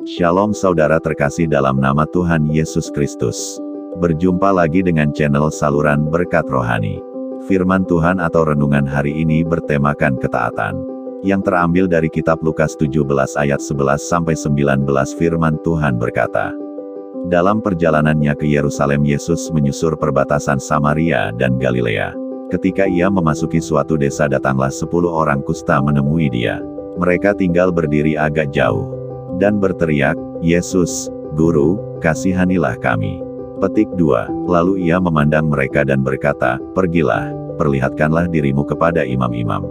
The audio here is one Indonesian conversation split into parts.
Shalom saudara terkasih dalam nama Tuhan Yesus Kristus. Berjumpa lagi dengan channel Saluran Berkat Rohani. Firman Tuhan atau renungan hari ini bertemakan ketaatan. Yang terambil dari kitab Lukas 17 ayat 11-19 firman Tuhan berkata. Dalam perjalanannya ke Yerusalem Yesus menyusur perbatasan Samaria dan Galilea. Ketika ia memasuki suatu desa datanglah 10 orang kusta menemui dia. Mereka tinggal berdiri agak jauh. Dan berteriak, Yesus, Guru, kasihanilah kami. Petik 2. Lalu ia memandang mereka dan berkata, pergilah, perlihatkanlah dirimu kepada imam-imam.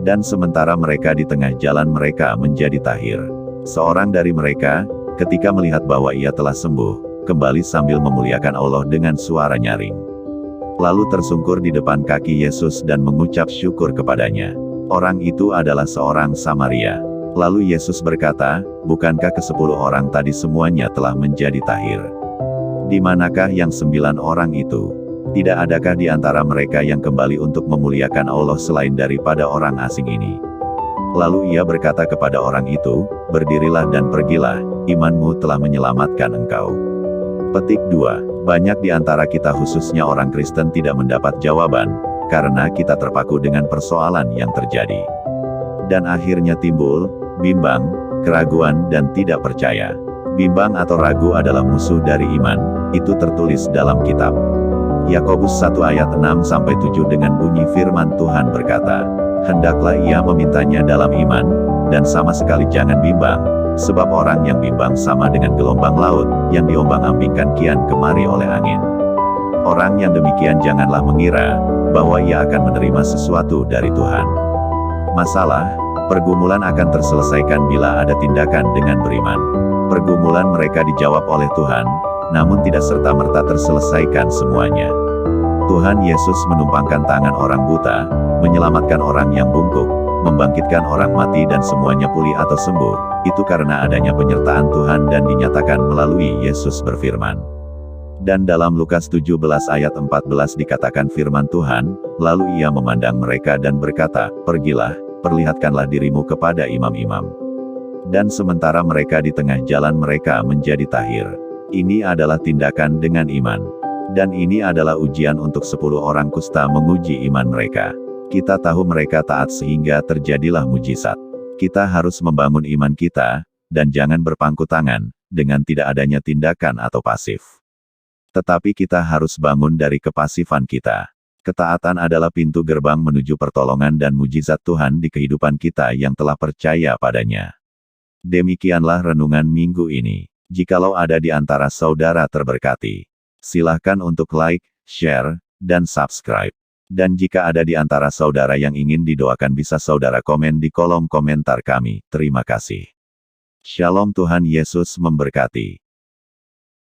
Dan sementara mereka di tengah jalan mereka menjadi tahir. Seorang dari mereka, ketika melihat bahwa ia telah sembuh, kembali sambil memuliakan Allah dengan suara nyaring. Lalu tersungkur di depan kaki Yesus dan mengucap syukur kepadanya. Orang itu adalah seorang Samaria. Lalu Yesus berkata, bukankah ke-10 orang tadi semuanya telah menjadi tahir? Di manakah yang 9 orang itu? Tidak adakah di antara mereka yang kembali untuk memuliakan Allah selain daripada orang asing ini? Lalu ia berkata kepada orang itu, berdirilah dan pergilah, imanmu telah menyelamatkan engkau. Petik 2. Banyak di antara kita khususnya orang Kristen tidak mendapat jawaban, karena kita terpaku dengan persoalan yang terjadi. Dan akhirnya timbul, bimbang, keraguan dan tidak percaya. Bimbang atau ragu adalah musuh dari iman, itu tertulis dalam kitab Yakobus 1 ayat 6-7 dengan bunyi firman Tuhan berkata, hendaklah ia memintanya dalam iman, dan sama sekali jangan bimbang, sebab orang yang bimbang sama dengan gelombang laut, yang diombang-ambingkan kian kemari oleh angin. Orang yang demikian janganlah mengira, bahwa ia akan menerima sesuatu dari Tuhan. Masalah, pergumulan akan terselesaikan bila ada tindakan dengan beriman. Pergumulan mereka dijawab oleh Tuhan, namun tidak serta-merta terselesaikan semuanya. Tuhan Yesus menumpangkan tangan orang buta, menyelamatkan orang yang bungkuk, membangkitkan orang mati dan semuanya pulih atau sembuh, itu karena adanya penyertaan Tuhan dan dinyatakan melalui Yesus berfirman. Dan dalam Lukas 17 ayat 14 dikatakan firman Tuhan, lalu ia memandang mereka dan berkata, pergilah, perlihatkanlah dirimu kepada imam-imam. Dan sementara mereka di tengah jalan mereka menjadi tahir. Ini adalah tindakan dengan iman. Dan ini adalah ujian untuk 10 orang kusta menguji iman mereka. Kita tahu mereka taat sehingga terjadilah mujizat. Kita harus membangun iman kita, dan jangan berpangku tangan, dengan tidak adanya tindakan atau pasif. Tetapi kita harus bangun dari kepasifan kita. Ketaatan adalah pintu gerbang menuju pertolongan dan mujizat Tuhan di kehidupan kita yang telah percaya padanya. Demikianlah renungan minggu ini. Jikalau ada di antara saudara terberkati, silahkan untuk like, share, dan subscribe. Dan jika ada di antara saudara yang ingin didoakan bisa saudara komen di kolom komentar kami. Terima kasih. Shalom, Tuhan Yesus memberkati.